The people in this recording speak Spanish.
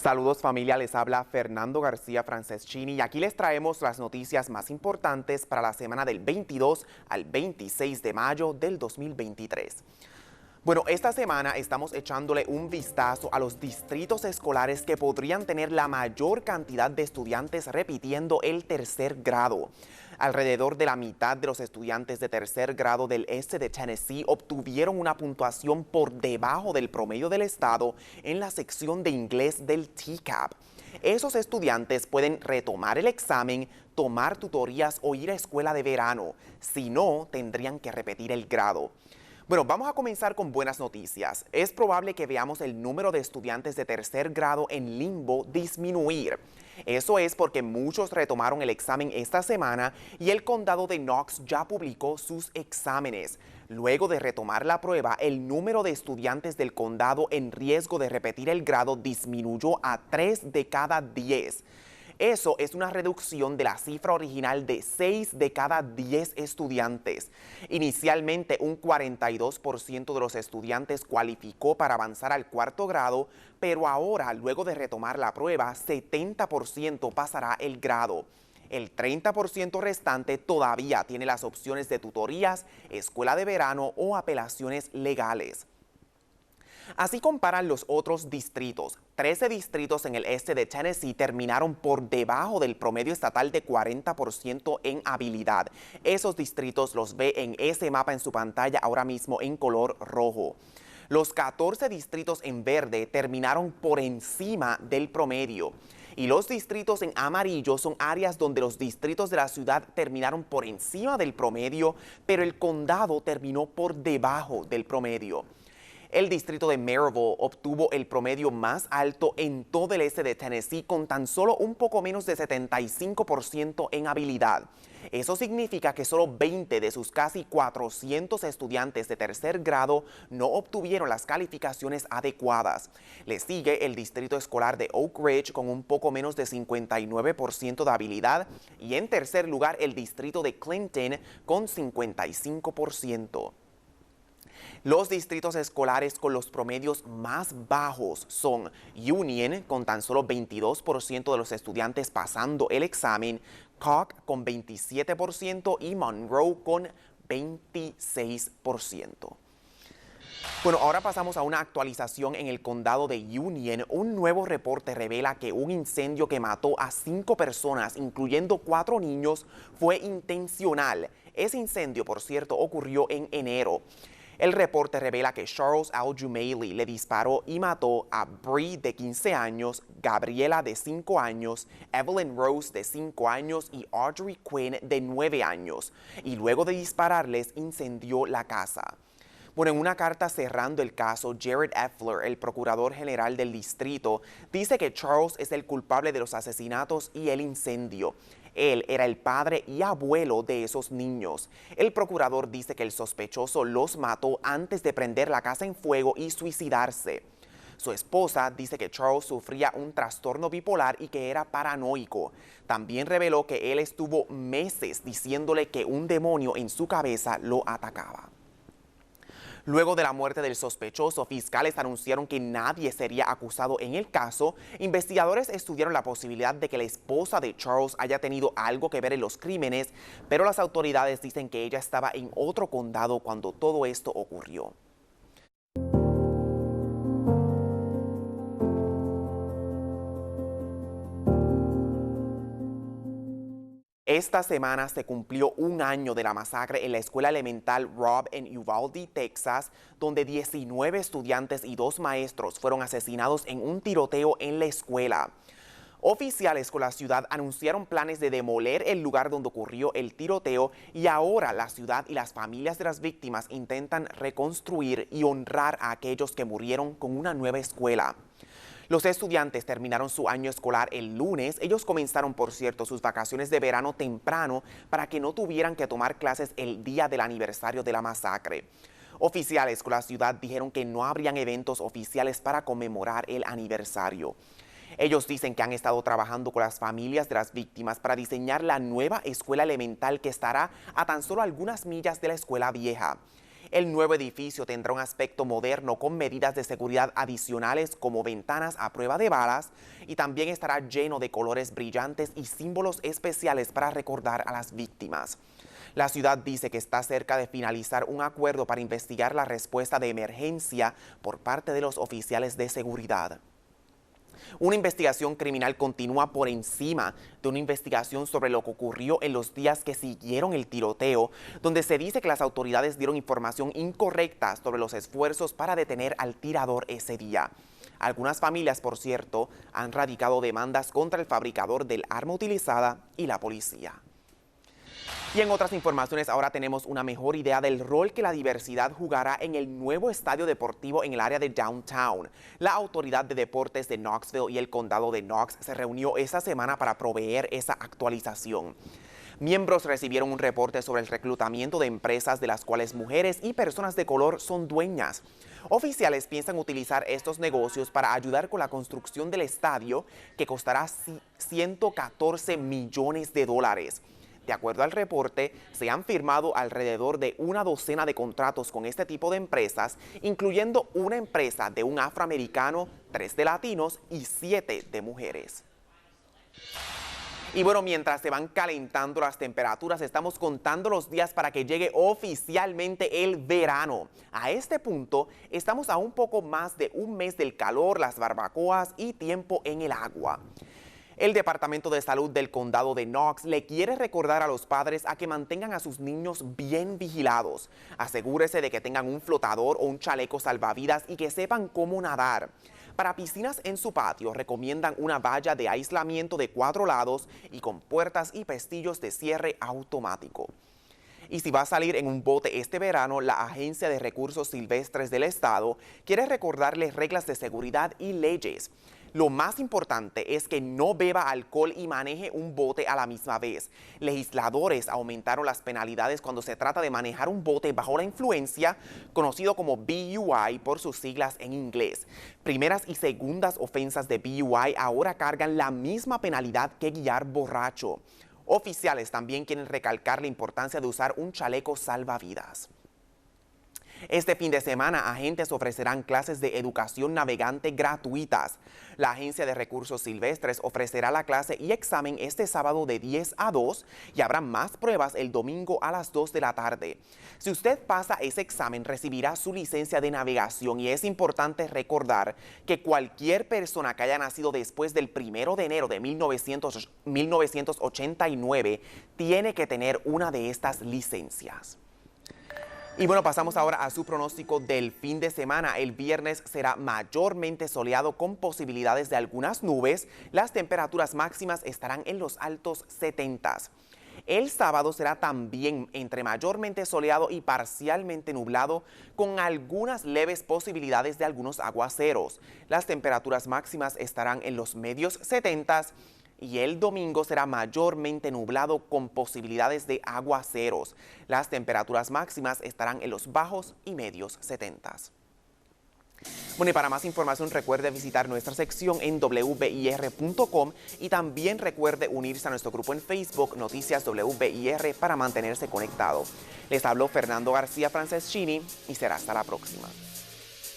Saludos familia, les habla Fernando García Franceschini y aquí les traemos las noticias más importantes para la semana del 22 al 26 de mayo del 2023. Bueno, esta semana estamos echándole un vistazo a los distritos escolares que podrían tener la mayor cantidad de estudiantes repitiendo el tercer grado. Alrededor de la mitad de los estudiantes de tercer grado del este de Tennessee obtuvieron una puntuación por debajo del promedio del estado en la sección de inglés del TCAP. Esos estudiantes pueden retomar el examen, tomar tutorías o ir a escuela de verano. Si no, tendrían que repetir el grado. Bueno, vamos a comenzar con buenas noticias. Es probable que veamos el número de estudiantes de tercer grado en limbo disminuir. Eso es porque muchos retomaron el examen esta semana y el condado de Knox ya publicó sus exámenes. Luego de retomar la prueba, el número de estudiantes del condado en riesgo de repetir el grado disminuyó a 3 de cada 10. Eso es una reducción de la cifra original de 6 de cada 10 estudiantes. Inicialmente, un 42% de los estudiantes cualificó para avanzar al cuarto grado, pero ahora, luego de retomar la prueba, 70% pasará el grado. El 30% restante todavía tiene las opciones de tutorías, escuela de verano o apelaciones legales. Así comparan los otros distritos. 13 distritos en el este de Tennessee terminaron por debajo del promedio estatal de 40% en habilidad. Esos distritos los ve en ese mapa en su pantalla ahora mismo en color rojo. Los 14 distritos en verde terminaron por encima del promedio. Y los distritos en amarillo son áreas donde los distritos de la ciudad terminaron por encima del promedio, pero el condado terminó por debajo del promedio. El distrito de Maryville obtuvo el promedio más alto en todo el este de Tennessee con tan solo un poco menos de 75% en habilidad. Eso significa que solo 20 de sus casi 400 estudiantes de tercer grado no obtuvieron las calificaciones adecuadas. Le sigue el distrito escolar de Oak Ridge con un poco menos de 59% de habilidad y en tercer lugar el distrito de Clinton con 55%. Los distritos escolares con los promedios más bajos son Union, con tan solo 22% de los estudiantes pasando el examen, Cobb con 27% y Monroe con 26%. Bueno, ahora pasamos a una actualización en el condado de Union. Un nuevo reporte revela que un incendio que mató a 5 personas, incluyendo 4 niños, fue intencional. Ese incendio, por cierto, ocurrió en enero. El reporte revela que Charles Al-Jumaili le disparó y mató a Bree de 15 años, Gabriela de 5 años, Evelyn Rose de 5 años y Audrey Quinn de 9 años. Y luego de dispararles, incendió la casa. Bueno, en una carta cerrando el caso, Jared Effler, el procurador general del distrito, dice que Charles es el culpable de los asesinatos y el incendio. Él era el padre y abuelo de esos niños. El procurador dice que el sospechoso los mató antes de prender la casa en fuego y suicidarse. Su esposa dice que Charles sufría un trastorno bipolar y que era paranoico. También reveló que él estuvo meses diciéndole que un demonio en su cabeza lo atacaba. Luego de la muerte del sospechoso, fiscales anunciaron que nadie sería acusado en el caso. Investigadores estudiaron la posibilidad de que la esposa de Charles haya tenido algo que ver en los crímenes, pero las autoridades dicen que ella estaba en otro condado cuando todo esto ocurrió. Esta semana se cumplió un año de la masacre en la escuela elemental Robb en Uvalde, Texas, donde 19 estudiantes y 2 maestros fueron asesinados en un tiroteo en la escuela. Oficiales con la ciudad anunciaron planes de demoler el lugar donde ocurrió el tiroteo y ahora la ciudad y las familias de las víctimas intentan reconstruir y honrar a aquellos que murieron con una nueva escuela. Los estudiantes terminaron su año escolar el lunes. Ellos comenzaron, por cierto, sus vacaciones de verano temprano para que no tuvieran que tomar clases el día del aniversario de la masacre. Oficiales con la ciudad dijeron que no habrían eventos oficiales para conmemorar el aniversario. Ellos dicen que han estado trabajando con las familias de las víctimas para diseñar la nueva escuela elemental que estará a tan solo algunas millas de la escuela vieja. El nuevo edificio tendrá un aspecto moderno con medidas de seguridad adicionales como ventanas a prueba de balas y también estará lleno de colores brillantes y símbolos especiales para recordar a las víctimas. La ciudad dice que está cerca de finalizar un acuerdo para investigar la respuesta de emergencia por parte de los oficiales de seguridad. Una investigación criminal continúa por encima de una investigación sobre lo que ocurrió en los días que siguieron el tiroteo, donde se dice que las autoridades dieron información incorrecta sobre los esfuerzos para detener al tirador ese día. Algunas familias, por cierto, han radicado demandas contra el fabricador del arma utilizada y la policía. Y en otras informaciones, ahora tenemos una mejor idea del rol que la diversidad jugará en el nuevo estadio deportivo en el área de Downtown. La Autoridad de Deportes de Knoxville y el Condado de Knox se reunió esta semana para proveer esa actualización. Miembros recibieron un reporte sobre el reclutamiento de empresas de las cuales mujeres y personas de color son dueñas. Oficiales piensan utilizar estos negocios para ayudar con la construcción del estadio, que costará $114 millones. De acuerdo al reporte, se han firmado alrededor de una docena de contratos con este tipo de empresas, incluyendo una empresa de un afroamericano, 3 de latinos y 7 de mujeres. Y bueno, mientras se van calentando las temperaturas, estamos contando los días para que llegue oficialmente el verano. A este punto, estamos a un poco más de un mes del calor, las barbacoas y tiempo en el agua. El Departamento de Salud del Condado de Knox le quiere recordar a los padres a que mantengan a sus niños bien vigilados. Asegúrese de que tengan un flotador o un chaleco salvavidas y que sepan cómo nadar. Para piscinas en su patio, recomiendan una valla de aislamiento de 4 lados y con puertas y pestillos de cierre automático. Y si va a salir en un bote este verano, la Agencia de Recursos Silvestres del Estado quiere recordarles reglas de seguridad y leyes. Lo más importante es que no beba alcohol y maneje un bote a la misma vez. Legisladores aumentaron las penalidades cuando se trata de manejar un bote bajo la influencia, conocido como BUI por sus siglas en inglés. Primeras y segundas ofensas de BUI ahora cargan la misma penalidad que guiar borracho. Oficiales también quieren recalcar la importancia de usar un chaleco salvavidas. Este fin de semana, agentes ofrecerán clases de educación navegante gratuitas. La Agencia de Recursos Silvestres ofrecerá la clase y examen este sábado de 10 a 2 y habrá más pruebas el domingo a las 2 de la tarde. Si usted pasa ese examen, recibirá su licencia de navegación y es importante recordar que cualquier persona que haya nacido después del 1 de enero de 1989 tiene que tener una de estas licencias. Y bueno, pasamos ahora a su pronóstico del fin de semana. El viernes será mayormente soleado con posibilidades de algunas nubes. Las temperaturas máximas estarán en los altos 70s. El sábado será también entre mayormente soleado y parcialmente nublado, con algunas leves posibilidades de algunos aguaceros. Las temperaturas máximas estarán en los medios 70s. Y el domingo será mayormente nublado con posibilidades de aguaceros. Las temperaturas máximas estarán en los bajos y medios 70s. Bueno, y para más información recuerde visitar nuestra sección en wbir.com y también recuerde unirse a nuestro grupo en Facebook Noticias WBIR para mantenerse conectado. Les habló Fernando García Franceschini y será hasta la próxima.